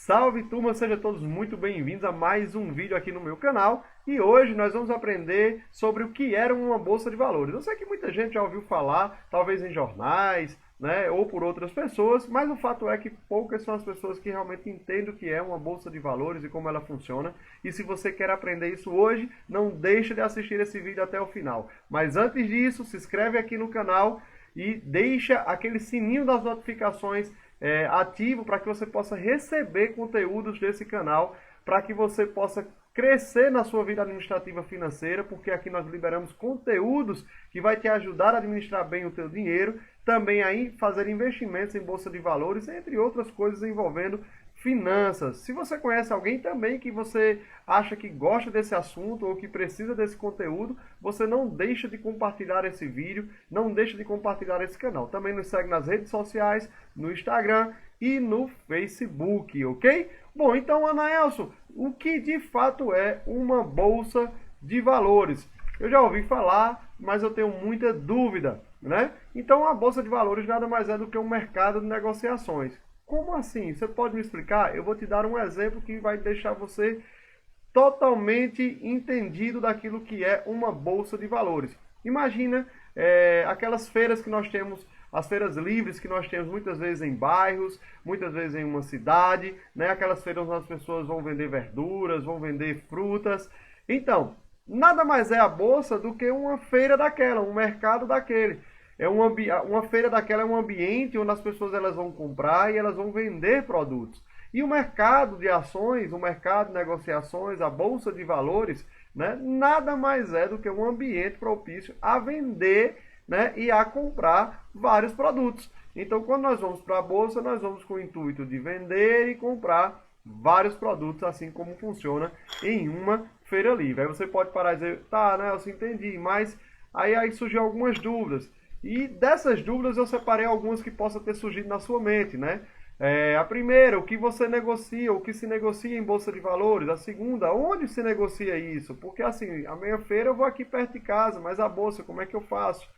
Salve turma, sejam todos muito bem-vindos a mais um vídeo aqui no meu canal. E hoje nós vamos aprender sobre o que era uma bolsa de valores. Eu sei que muita gente já ouviu falar, talvez em jornais, né, ou por outras pessoas, mas o fato é que poucas são as pessoas que realmente entendem o que é uma bolsa de valores e como ela funciona. E se você quer aprender isso hoje, não deixe de assistir esse vídeo até o final. Mas antes disso, se inscreve aqui no canal e deixa aquele sininho das notificações ativo para que você possa receber conteúdos desse canal, para que você possa crescer na sua vida administrativa financeira, porque aqui nós liberamos conteúdos que vai te ajudar a administrar bem o teu dinheiro, também aí fazer investimentos em bolsa de valores, entre outras coisas envolvendo finanças. Se você conhece alguém também que você acha que gosta desse assunto ou que precisa desse conteúdo, você não deixa de compartilhar esse vídeo, não deixa de compartilhar esse canal. Também nos segue nas redes sociais, no Instagram e no Facebook, ok? Bom, então, Anaelson, o que de fato é uma bolsa de valores? Eu já ouvi falar, mas eu tenho muita dúvida, né? Então, a bolsa de valores nada mais é do que um mercado de negociações. Como assim? Você pode me explicar? Eu vou te dar um exemplo que vai deixar você totalmente entendido daquilo que é uma bolsa de valores. Imagina aquelas feiras que nós temos, as feiras livres que nós temos muitas vezes em bairros, muitas vezes em uma cidade, né? Aquelas feiras onde as pessoas vão vender verduras, vão vender frutas. Então, nada mais é a bolsa do que uma feira daquela, um mercado daquele. Uma feira daquela é um ambiente onde as pessoas elas vão comprar e elas vão vender produtos. E o mercado de ações, o mercado de negociações, a bolsa de valores, né, nada mais é do que um ambiente propício a vender, né, e a comprar vários produtos. Então, quando nós vamos para a bolsa, nós vamos com o intuito de vender e comprar vários produtos, assim como funciona em uma feira livre. Aí você pode parar e dizer, tá, né, eu entendi, mas aí surgiu algumas dúvidas. E dessas dúvidas eu separei algumas que possam ter surgido na sua mente, né? A primeira, o que você negocia, o que se negocia em bolsa de valores. A segunda, onde se negocia isso? Porque assim, a minha feira eu vou aqui perto de casa, mas a bolsa, como é que eu faço?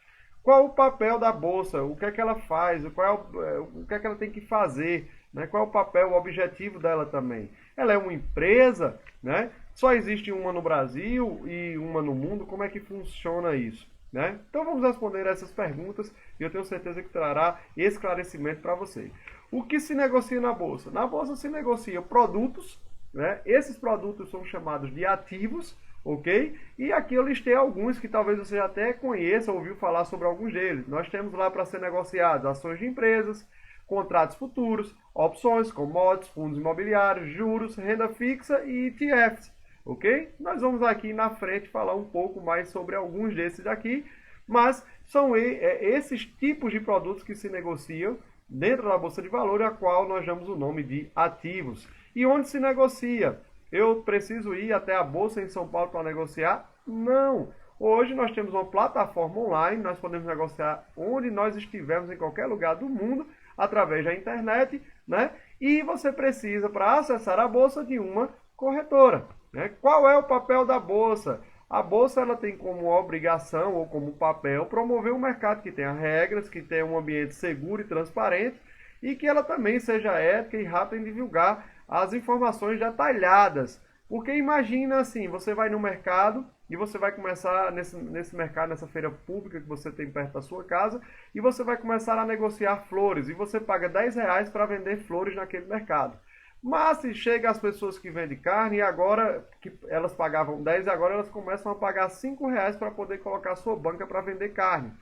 Qual o papel da bolsa? O que é que ela faz? O que é que ela tem que fazer? Né? Qual é o papel, o objetivo dela também? Ela é uma empresa, né? Só existe uma no Brasil e uma no mundo. Como é que funciona isso? Né? Então vamos responder essas perguntas e eu tenho certeza que trará esclarecimento para você. O que se negocia na bolsa? Na bolsa se negocia produtos, né? Esses produtos são chamados de ativos, ok? E aqui eu listei alguns que talvez você até conheça, ouviu falar sobre alguns deles. Nós temos lá para ser negociados ações de empresas, contratos futuros, opções, commodities, fundos imobiliários, juros, renda fixa e ETFs. Ok? Nós vamos aqui na frente falar um pouco mais sobre alguns desses aqui, mas são esses tipos de produtos que se negociam dentro da Bolsa de Valores, a qual nós damos o nome de ativos. E onde se negocia? Eu preciso ir até a Bolsa em São Paulo para negociar? Não! Hoje nós temos uma plataforma online, nós podemos negociar onde nós estivermos, em qualquer lugar do mundo, através da internet, né? E você precisa, para acessar a Bolsa, de uma corretora. Qual é o papel da bolsa? A bolsa ela tem como obrigação ou como papel promover um mercado que tenha regras, que tenha um ambiente seguro e transparente e que ela também seja ética e rápida em divulgar as informações detalhadas. Porque imagina assim, você vai no mercado e você vai começar nesse mercado, nessa feira pública que você tem perto da sua casa, e você vai começar a negociar flores e você paga R$10 para vender flores naquele mercado. Mas se chega as pessoas que vendem carne, e agora que elas pagavam 10, agora elas começam a pagar R$5 para poder colocar a sua banca para vender carne.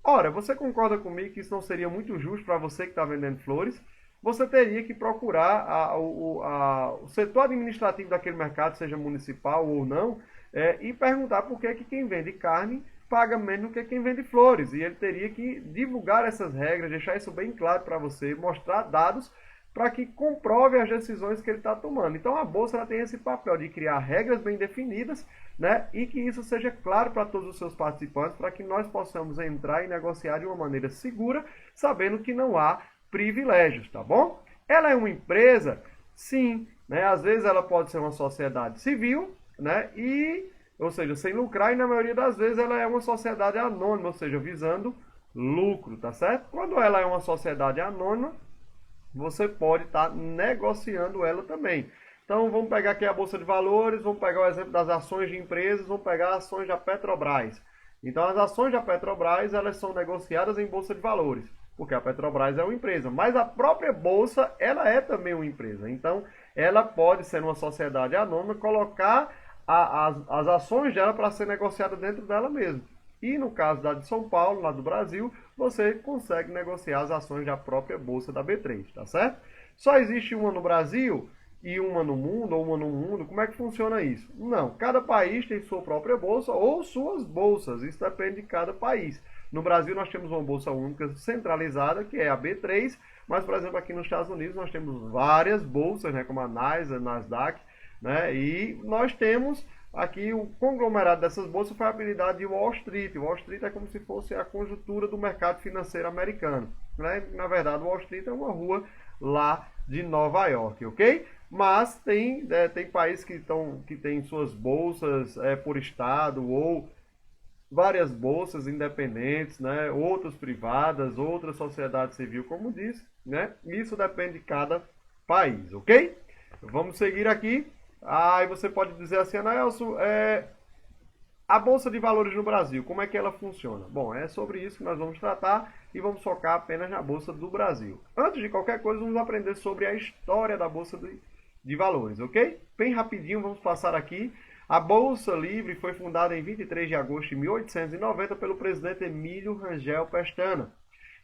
Ora, você concorda comigo que isso não seria muito justo para você que está vendendo flores? Você teria que procurar o setor administrativo daquele mercado, seja municipal ou não, e perguntar por que quem vende carne paga menos do que quem vende flores. E ele teria que divulgar essas regras, deixar isso bem claro para você, mostrar dados para que comprove as decisões que ele está tomando. Então a bolsa ela tem esse papel de criar regras bem definidas, né, e que isso seja claro para todos os seus participantes, para que nós possamos entrar e negociar de uma maneira segura, sabendo que não há privilégios, tá bom? Ela é uma empresa? Sim, né, às vezes ela pode ser uma sociedade civil, né, ou seja, sem lucrar, e na maioria das vezes ela é uma sociedade anônima, ou seja, visando lucro, tá certo? Quando ela é uma sociedade anônima, você pode estar negociando ela também. Então vamos pegar aqui a Bolsa de Valores, vamos pegar o exemplo das ações de empresas, vamos pegar ações da Petrobras. Então as ações da Petrobras, elas são negociadas em Bolsa de Valores, porque a Petrobras é uma empresa, mas a própria Bolsa, ela é também uma empresa. Então ela pode ser uma sociedade anônima, colocar as ações dela para ser negociada dentro dela mesma. E no caso da de São Paulo, lá do Brasil, você consegue negociar as ações da própria Bolsa da B3, tá certo? Só existe uma no Brasil e uma no mundo, ou uma no mundo. Como é que funciona isso? Não, cada país tem sua própria bolsa ou suas bolsas, isso depende de cada país. No Brasil nós temos uma bolsa única centralizada, que é a B3, mas, por exemplo, aqui nos Estados Unidos nós temos várias bolsas, né, como a Nasdaq, né, e nós temos aqui o conglomerado dessas bolsas foi a habilidade de Wall Street. Wall Street é como se fosse a conjuntura do mercado financeiro americano, né? Na verdade, Wall Street é uma rua lá de Nova York, ok? Mas tem países que têm suas bolsas por estado ou várias bolsas independentes, né? Outras privadas, outras sociedade civil, como disse, né? Isso depende de cada país, ok? Vamos seguir aqui. Aí você pode dizer assim, Anaelson, a Bolsa de Valores no Brasil, como é que ela funciona? Bom, é sobre isso que nós vamos tratar e vamos focar apenas na Bolsa do Brasil. Antes de qualquer coisa, vamos aprender sobre a história da Bolsa de Valores, ok? Bem rapidinho, vamos passar aqui. A Bolsa Livre foi fundada em 23 de agosto de 1890 pelo presidente Emílio Rangel Pestana.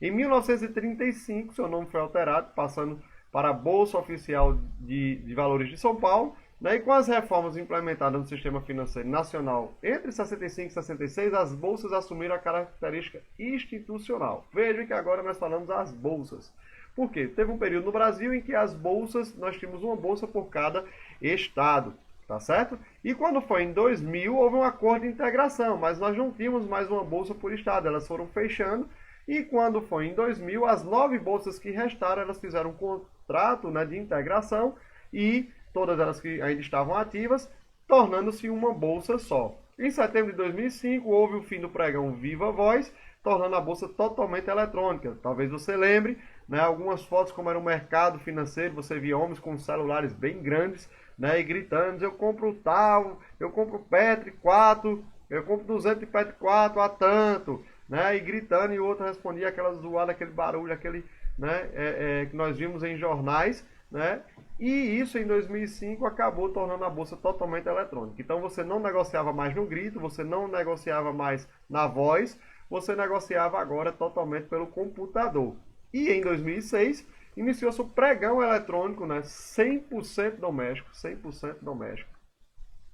Em 1935, seu nome foi alterado, passando para a Bolsa Oficial de Valores de São Paulo. E com as reformas implementadas no sistema financeiro nacional entre 65 e 66, as bolsas assumiram a característica institucional. Veja que agora nós falamos das bolsas. Por quê? Teve um período no Brasil em que as bolsas, nós tínhamos uma bolsa por cada estado, tá certo? E quando foi em 2000, houve um acordo de integração, mas nós não tínhamos mais uma bolsa por estado, elas foram fechando. E quando foi em 2000, as 9 bolsas que restaram, elas fizeram um contrato, né, de integração e todas elas que ainda estavam ativas, tornando-se uma bolsa só. Em setembro de 2005, houve o fim do pregão Viva Voz, tornando a bolsa totalmente eletrônica. Talvez você lembre, né, algumas fotos como era o mercado financeiro, você via homens com celulares bem grandes, né, e gritando, eu compro tal, eu compro Petri 4, eu compro 200 de Petri 4 a tanto, né, e gritando, e o outro respondia aquela zoada, aquele barulho, aquele, né, que nós vimos em jornais, né? E isso em 2005 acabou tornando a bolsa totalmente eletrônica. Então você não negociava mais no grito, você não negociava mais na voz, você negociava agora totalmente pelo computador. E em 2006 iniciou-se o pregão eletrônico, né? 100% doméstico, 100% doméstico,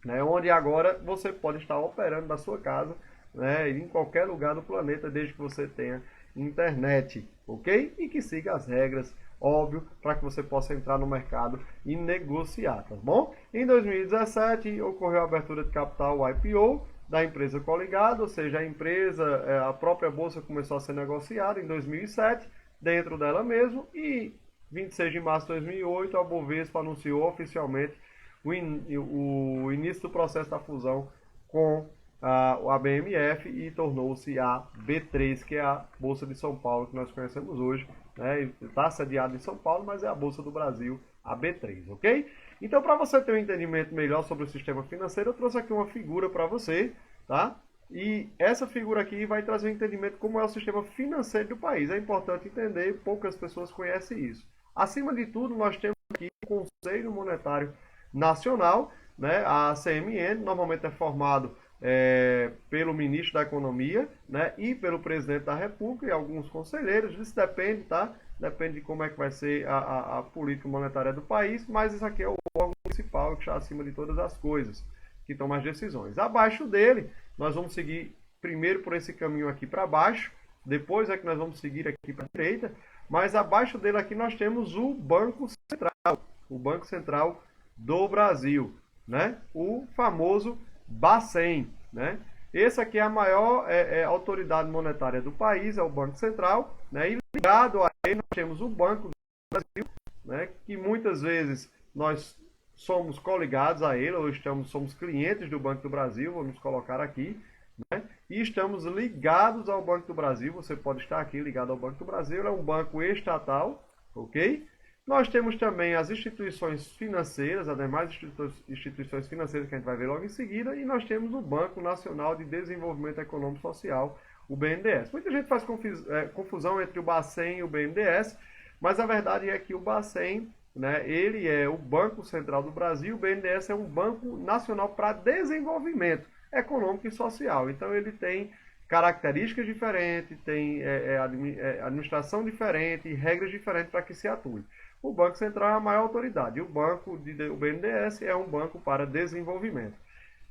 né? Onde agora você pode estar operando da sua casa, né, em qualquer lugar do planeta, desde que você tenha internet, ok? E que siga as regras, óbvio, para que você possa entrar no mercado e negociar, tá bom? Em 2017 ocorreu a abertura de capital IPO da empresa coligada, ou seja, a empresa, a própria bolsa começou a ser negociada em 2007 dentro dela mesmo, e 26 de março de 2008 a Bovespa anunciou oficialmente o início do processo da fusão com a BMF e tornou-se a B3, que é a Bolsa de São Paulo que nós conhecemos hoje, né? Está sediada em São Paulo, mas é a Bolsa do Brasil, a B3, ok? Então, para você ter um entendimento melhor sobre o sistema financeiro, eu trouxe aqui uma figura para você, tá? E essa figura aqui vai trazer um entendimento como é o sistema financeiro do país. É importante entender, poucas pessoas conhecem isso. Acima de tudo, nós temos aqui o Conselho Monetário Nacional, né? A CMN, normalmente é formado pelo ministro da Economia, né, e pelo presidente da República e alguns conselheiros. Isso depende, tá? Depende de como é que vai ser a política monetária do país, mas isso aqui é o órgão principal que está acima de todas as coisas, que toma as decisões. Abaixo dele, nós vamos seguir primeiro por esse caminho aqui para baixo, depois é que nós vamos seguir aqui para a direita, mas abaixo dele aqui nós temos o Banco Central do Brasil, né? O famoso Bacen, né? Esse aqui é a maior autoridade monetária do país, é o Banco Central, né? E ligado a ele nós temos o Banco do Brasil, né? Que muitas vezes nós somos coligados a ele, ou somos clientes do Banco do Brasil, vamos colocar aqui, né? E estamos ligados ao Banco do Brasil. Você pode estar aqui ligado ao Banco do Brasil, é um banco estatal, ok? Nós temos também as instituições financeiras, as demais instituições financeiras que a gente vai ver logo em seguida, e nós temos o Banco Nacional de Desenvolvimento Econômico e Social, o BNDES. Muita gente faz confusão entre o Bacen e o BNDES, mas a verdade é que o Bacen, né, ele é o Banco Central do Brasil, o BNDES é um Banco Nacional para Desenvolvimento Econômico e Social. Então ele tem características diferentes, tem administração diferente e regras diferentes para que se atue. O Banco Central é a maior autoridade e o BNDES é um banco para desenvolvimento.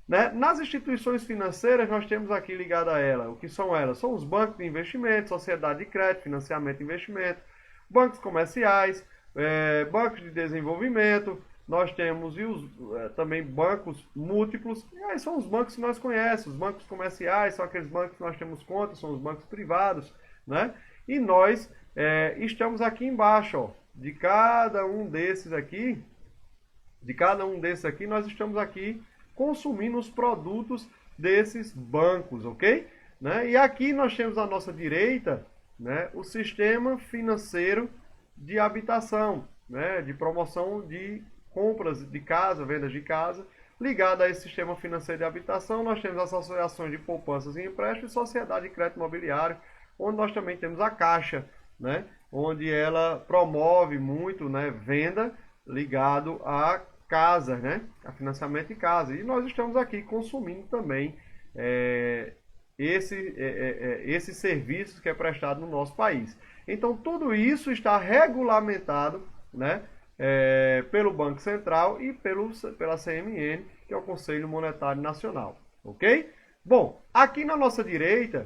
Né? Nas instituições financeiras, nós temos aqui ligado a ela, o que são elas? São os bancos de investimento, sociedade de crédito, financiamento e investimento, bancos comerciais, bancos de desenvolvimento, nós temos também bancos múltiplos, e aí são os bancos que nós conhecemos, os bancos comerciais, são aqueles bancos que nós temos contas, são os bancos privados, né? E nós estamos aqui embaixo, ó, de cada um desses aqui, nós estamos aqui consumindo os produtos desses bancos, ok? Né? E aqui nós temos à nossa direita, né, o sistema financeiro de habitação, né, de promoção de compras de casa, vendas de casa. Ligado a esse sistema financeiro de habitação, nós temos as associações de poupanças e empréstimos e sociedade de crédito imobiliário, onde nós também temos a Caixa, né, onde ela promove muito, né, venda ligado a casa, né, a financiamento de casa. E nós estamos aqui consumindo também esses serviços que é prestado no nosso país. Então tudo isso está regulamentado, né, pelo Banco Central e pela CMN, que é o Conselho Monetário Nacional, ok? Bom, aqui na nossa direita,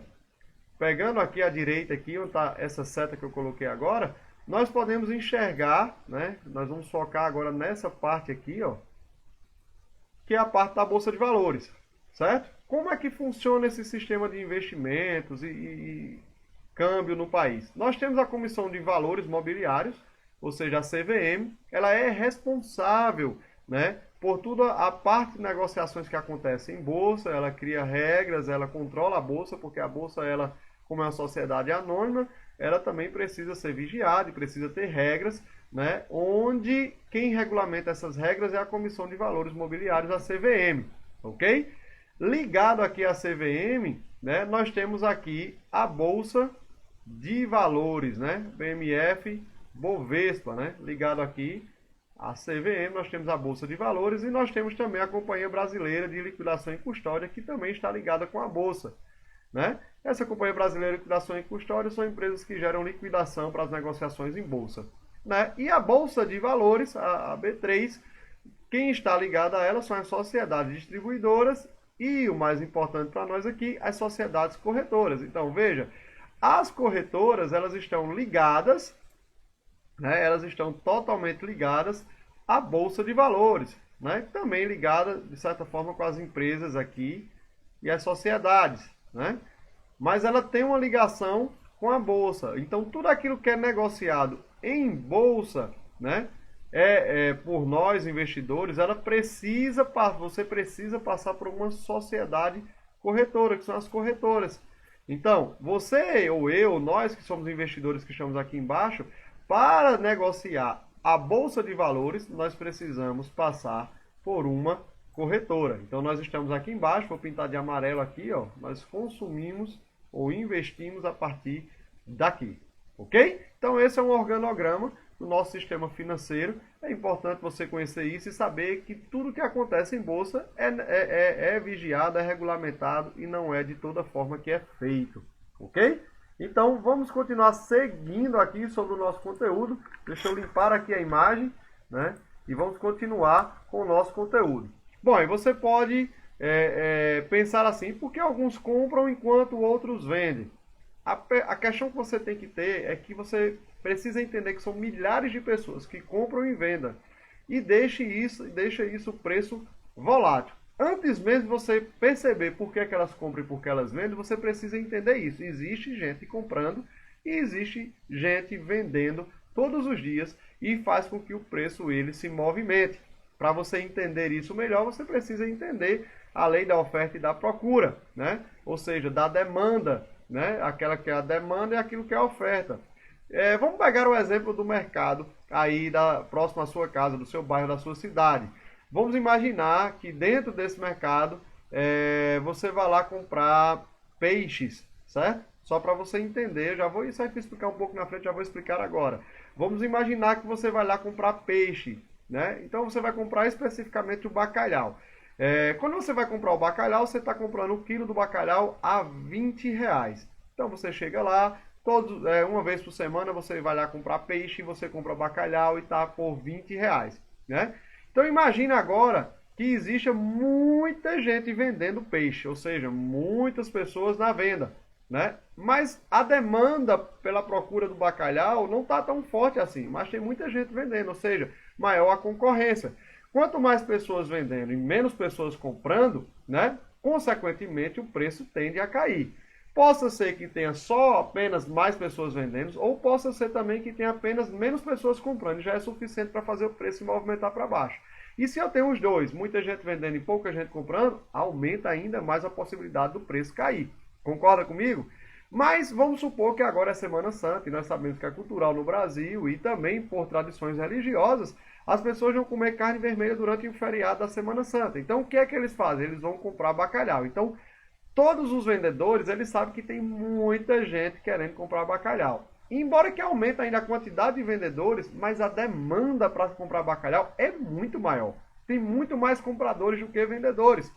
pegando aqui a direita aqui, onde está essa seta que eu coloquei agora, nós podemos enxergar, né? Nós vamos focar agora nessa parte aqui, ó, que é a parte da Bolsa de Valores, certo? Como é que funciona esse sistema de investimentos e câmbio no país? Nós temos a Comissão de Valores Mobiliários, ou seja, a CVM, ela é responsável, né, por toda a parte de negociações que acontecem em bolsa, ela cria regras, ela controla a bolsa, porque a bolsa, ela, como é uma sociedade anônima, ela também precisa ser vigiada e precisa ter regras, né, onde quem regulamenta essas regras é a Comissão de Valores Mobiliários, a CVM, ok? Ligado aqui à CVM, né, nós temos aqui a Bolsa de Valores, né, BMF Bovespa, né, ligado aqui à CVM, nós temos a Bolsa de Valores e nós temos também a Companhia Brasileira de Liquidação e Custódia, que também está ligada com a Bolsa, né? Essa Companhia Brasileira de Liquidação e Custódia são empresas que geram liquidação para as negociações em Bolsa, né? E a Bolsa de Valores, a B3, quem está ligado a ela são as sociedades distribuidoras e, o mais importante para nós aqui, as sociedades corretoras. Então, veja, as corretoras, elas estão ligadas, né, elas estão totalmente ligadas à Bolsa de Valores, né, também ligada, de certa forma, com as empresas aqui e as sociedades, né, mas ela tem uma ligação com a Bolsa. Então, tudo aquilo que é negociado em Bolsa, né, por nós, investidores, você precisa passar por uma sociedade corretora, que são as corretoras. Então, você ou eu, nós que somos investidores que estamos aqui embaixo, para negociar a Bolsa de Valores, nós precisamos passar por uma corretora. Então, nós estamos aqui embaixo, vou pintar de amarelo aqui, ó, nós consumimos ou investimos a partir daqui, ok? Então, esse é um organograma do nosso sistema financeiro. É importante você conhecer isso e saber que tudo que acontece em Bolsa é vigiado, é regulamentado e não é de toda forma que é feito, ok? Então, vamos continuar seguindo aqui sobre o nosso conteúdo. Deixa eu limpar aqui a imagem, né? E vamos continuar com o nosso conteúdo. Bom, e você pode pensar assim, por que alguns compram enquanto outros vendem? A questão que você tem que ter é que você precisa entender que são milhares de pessoas que compram e vendem. E deixa isso o preço volátil. Antes mesmo de você perceber por que elas compram e por que elas vendem, você precisa entender isso. Existe gente comprando e existe gente vendendo todos os dias e faz com que o preço ele se movimente. Para você entender isso melhor, você precisa entender a lei da oferta e da procura, né? Ou seja, da demanda, né? Aquela que é a demanda e aquilo que é a oferta. Vamos pegar o exemplo do mercado aí próximo à sua casa, do seu bairro, da sua cidade. Vamos imaginar que dentro desse mercado você vai lá comprar peixes, certo? Só para você entender, isso vai explicar um pouco na frente, já vou explicar agora. Vamos imaginar que você vai lá comprar peixe, né? Então você vai comprar especificamente o bacalhau. Quando você vai comprar o bacalhau, você está comprando o quilo do bacalhau a R$ 20. Então você chega lá, uma vez por semana você vai lá comprar peixe, você compra bacalhau e está por R$ 20, né? Então imagine agora que existe muita gente vendendo peixe, ou seja, muitas pessoas na venda, né? Mas a demanda pela procura do bacalhau não está tão forte assim, mas tem muita gente vendendo, ou seja, maior a concorrência. Quanto mais pessoas vendendo e menos pessoas comprando, né? Consequentemente o preço tende a cair. Possa ser que tenha só apenas mais pessoas vendendo, ou possa ser também que tenha apenas menos pessoas comprando, e já é suficiente para fazer o preço se movimentar para baixo. E se eu tenho os dois, muita gente vendendo e pouca gente comprando, aumenta ainda mais a possibilidade do preço cair. Concorda comigo? Mas vamos supor que agora é Semana Santa, e nós sabemos que é cultural no Brasil, e também por tradições religiosas, as pessoas vão comer carne vermelha durante o feriado da Semana Santa. Então o que é que eles fazem? Eles vão comprar bacalhau. Então todos os vendedores, eles sabem que tem muita gente querendo comprar bacalhau. Embora que aumente ainda a quantidade de vendedores, mas a demanda para comprar bacalhau é muito maior. Tem muito mais compradores do que vendedores.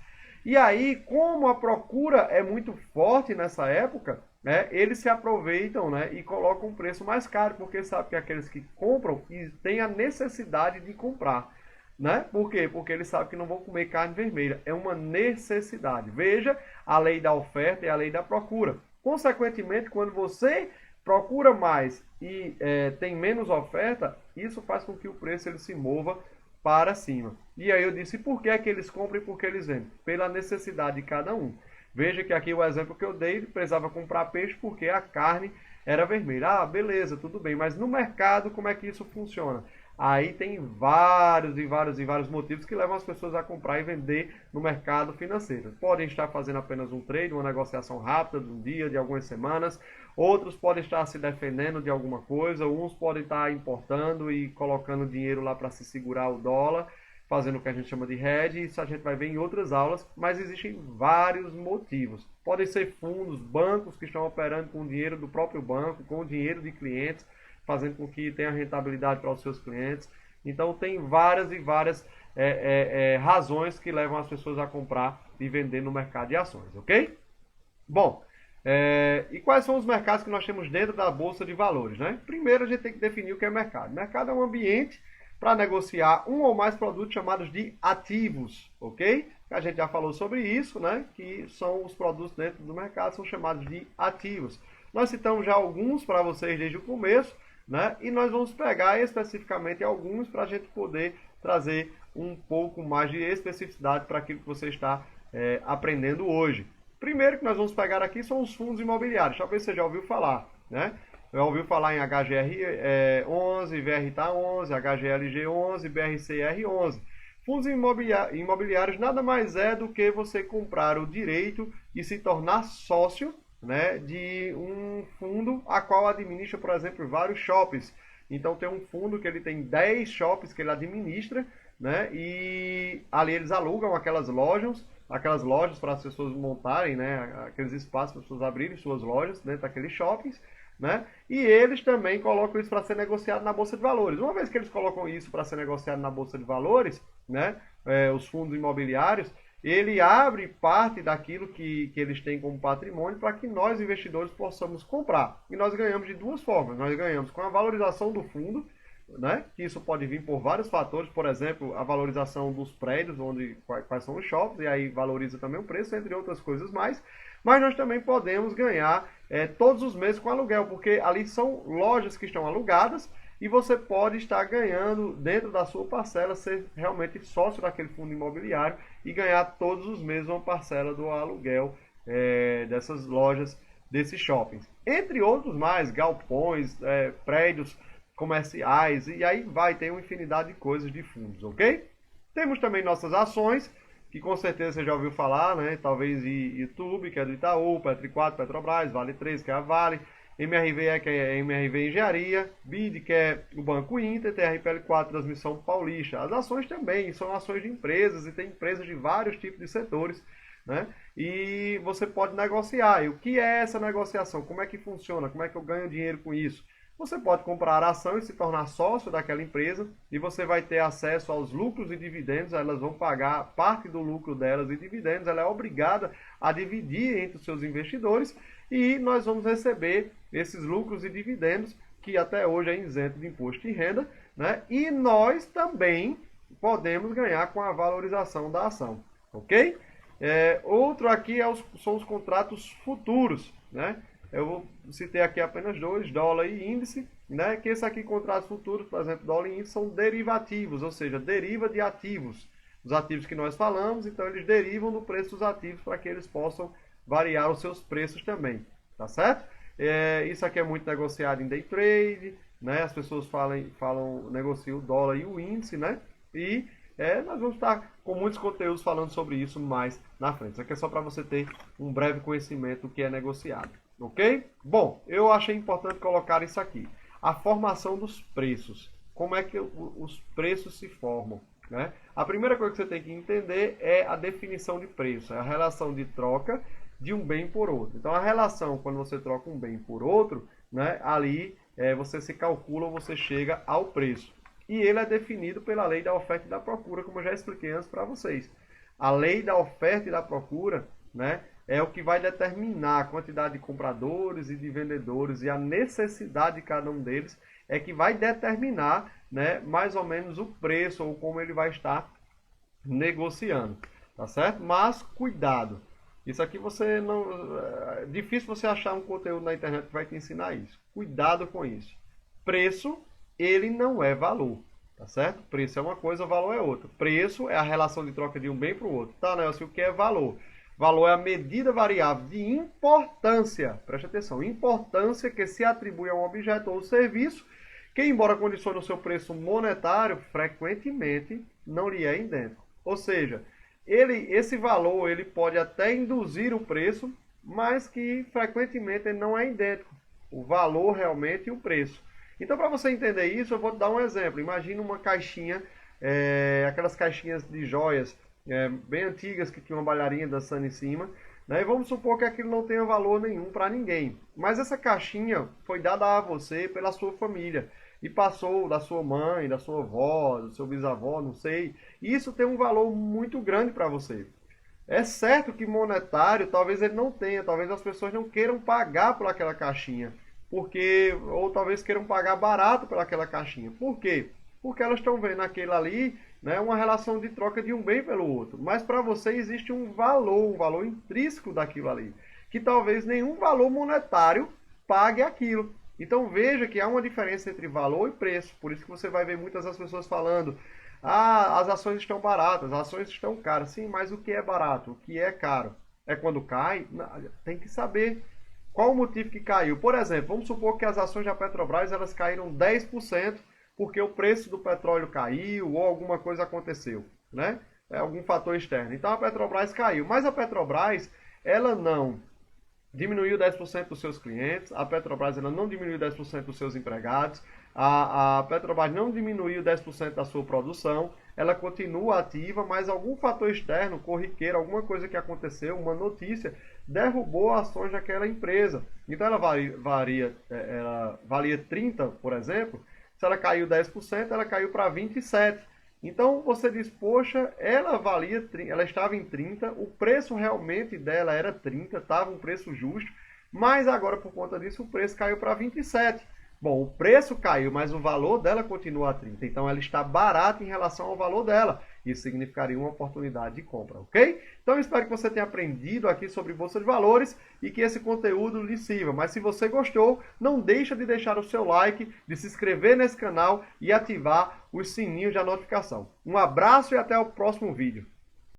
E aí, como a procura é muito forte nessa época, né, eles se aproveitam, né, e colocam um preço mais caro, porque sabem que aqueles que compram têm a necessidade de comprar. Né? Por quê? Porque eles sabem que não vão comer carne vermelha. É uma necessidade. Veja a lei da oferta e a lei da procura. Consequentemente, quando você procura mais e tem menos oferta, isso faz com que o preço ele se mova para cima. E aí eu disse por que é que eles compram e por que eles vendem? Pela necessidade de cada um. Veja que aqui o exemplo que eu dei, ele precisava comprar peixe porque a carne era vermelha. Ah, beleza, tudo bem. Mas no mercado, como é que isso funciona? Aí tem vários motivos que levam as pessoas a comprar e vender no mercado financeiro. Podem estar fazendo apenas um trade, uma negociação rápida de um dia, de algumas semanas. Outros podem estar se defendendo de alguma coisa. Uns podem estar importando e colocando dinheiro lá para se segurar o dólar, fazendo o que a gente chama de hedge. Isso a gente vai ver em outras aulas, mas existem vários motivos. Podem ser fundos, bancos que estão operando com o dinheiro do próprio banco, com o dinheiro de clientes, fazendo com que tenha rentabilidade para os seus clientes. Então tem várias razões que levam as pessoas a comprar e vender no mercado de ações, ok? Bom, e quais são os mercados que nós temos dentro da Bolsa de Valores, né? Primeiro a gente tem que definir o que é mercado. Mercado é um ambiente para negociar um ou mais produtos chamados de ativos, ok? A gente já falou sobre isso, né? Que são os produtos dentro do mercado, são chamados de ativos. Nós citamos já alguns para vocês desde o começo, né? E nós vamos pegar especificamente alguns para a gente poder trazer um pouco mais de especificidade para aquilo que você está aprendendo hoje. Primeiro que nós vamos pegar aqui são os fundos imobiliários. Talvez você já ouviu falar, né? Já ouviu falar em HGR 11, VRTA 11, HGLG 11, BRCR 11. Fundos imobiliários nada mais é do que você comprar o direito de se tornar sócio, né, de um fundo a qual administra, por exemplo, vários shoppings. Então tem um fundo que ele tem 10 shoppings que ele administra, né, e ali eles alugam aquelas lojas para as pessoas montarem, né, aqueles espaços para as pessoas abrirem suas lojas dentro daqueles shoppings, né, e eles também colocam isso para ser negociado na Bolsa de Valores. Uma vez que eles colocam isso para ser negociado na Bolsa de Valores, né, os fundos imobiliários, ele abre parte daquilo que eles têm como patrimônio para que nós, investidores, possamos comprar. E nós ganhamos de duas formas. Nós ganhamos com a valorização do fundo, né? Que isso pode vir por vários fatores, por exemplo, a valorização dos prédios, quais são os shoppings, e aí valoriza também o preço, entre outras coisas mais. Mas nós também podemos ganhar todos os meses com aluguel, porque ali são lojas que estão alugadas, e você pode estar ganhando dentro da sua parcela, ser realmente sócio daquele fundo imobiliário e ganhar todos os meses uma parcela do aluguel dessas lojas, desses shoppings. Entre outros mais, galpões, prédios comerciais, e aí tem uma infinidade de coisas de fundos, ok? Temos também nossas ações, que com certeza você já ouviu falar, né? Talvez YouTube, que é do Itaú, Petro 4, Petrobras, Vale 3, que é a Vale, MRV que é MRV Engenharia, BID, que é o Banco Inter, TRPL4, Transmissão Paulista. As ações também são ações de empresas e tem empresas de vários tipos de setores, né? E você pode negociar. E o que é essa negociação? Como é que funciona? Como é que eu ganho dinheiro com isso? Você pode comprar a ação e se tornar sócio daquela empresa e você vai ter acesso aos lucros e dividendos. Elas vão pagar parte do lucro delas e dividendos. Ela é obrigada a dividir entre os seus investidores e nós vamos receber esses lucros e dividendos, que até hoje é isento de imposto de renda, né? E nós também podemos ganhar com a valorização da ação, ok? Outro aqui são os contratos futuros, né? Eu citei aqui apenas dois, dólar e índice, né? Que esse aqui, contratos futuros, por exemplo, dólar e índice, são derivativos, ou seja, deriva de ativos. Os ativos que nós falamos, então eles derivam do preço dos ativos para que eles possam variar os seus preços também, tá certo? Isso aqui é muito negociado em day trade, né? As pessoas negociam o dólar e o índice, né? E nós vamos estar com muitos conteúdos falando sobre isso mais na frente. Isso aqui é só para você ter um breve conhecimento do que é negociado. Ok? Bom, eu achei importante colocar isso aqui. A formação dos preços. Como é que os preços se formam, né? A primeira coisa que você tem que entender é a definição de preço. É a relação de troca de um bem por outro. Então, a relação, quando você troca um bem por outro, né, ali você se calcula, você chega ao preço. E ele é definido pela lei da oferta e da procura, como eu já expliquei antes para vocês. A lei da oferta e da procura, né, é o que vai determinar a quantidade de compradores e de vendedores e a necessidade de cada um deles é que vai determinar, né, mais ou menos o preço ou como ele vai estar negociando, tá certo? Mas cuidado, isso aqui você não... É difícil você achar um conteúdo na internet que vai te ensinar isso. Cuidado com isso. Preço, ele não é valor, tá certo? Preço é uma coisa, valor é outra. Preço é a relação de troca de um bem para o outro. Tá, Nelson, o que é valor? Valor é a medida variável de importância, preste atenção, importância que se atribui a um objeto ou serviço que, embora condicione o seu preço monetário, frequentemente não lhe é idêntico. Ou seja, esse valor ele pode até induzir o preço, mas que frequentemente ele não é idêntico. O valor realmente e o preço. Então, para você entender isso, eu vou te dar um exemplo. Imagina uma caixinha, aquelas caixinhas de joias, bem antigas que tinha uma bailarina dançando em cima, né? E vamos supor que aquilo não tenha valor nenhum para ninguém. Mas essa caixinha foi dada a você pela sua família e passou da sua mãe, da sua avó, do seu bisavó, não sei. E isso tem um valor muito grande para você. É certo que monetário talvez ele não tenha, talvez as pessoas não queiram pagar por aquela caixinha, ou talvez queiram pagar barato pelaquela caixinha. Por quê? Porque elas estão vendo aquilo ali, né, uma relação de troca de um bem pelo outro. Mas para você existe um valor intrínseco daquilo ali, que talvez nenhum valor monetário pague aquilo. Então veja que há uma diferença entre valor e preço. Por isso que você vai ver muitas das pessoas falando: ah, as ações estão baratas, as ações estão caras. Sim, mas o que é barato? O que é caro? É quando cai? Não, tem que saber qual o motivo que caiu. Por exemplo, vamos supor que as ações da Petrobras elas caíram 10%, porque o preço do petróleo caiu ou alguma coisa aconteceu, né? Algum fator externo. Então a Petrobras caiu. Mas a Petrobras, ela não diminuiu 10% dos seus clientes, a Petrobras ela não diminuiu 10% dos seus empregados, a Petrobras não diminuiu 10% da sua produção, ela continua ativa, mas algum fator externo, corriqueiro, alguma coisa que aconteceu, uma notícia, derrubou ações daquela empresa. Então ela valia 30, por exemplo. Se ela caiu 10%, ela caiu para 27%. Então você diz, poxa, ela estava em 30, o preço realmente dela era 30, estava um preço justo, mas agora por conta disso o preço caiu para 27. Bom, o preço caiu, mas o valor dela continua a 30. Então ela está barata em relação ao valor dela. Isso significaria uma oportunidade de compra, ok? Então eu espero que você tenha aprendido aqui sobre Bolsa de Valores e que esse conteúdo lhe sirva. Mas se você gostou, não deixa de deixar o seu like, de se inscrever nesse canal e ativar os sininhos de notificação. Um abraço e até o próximo vídeo.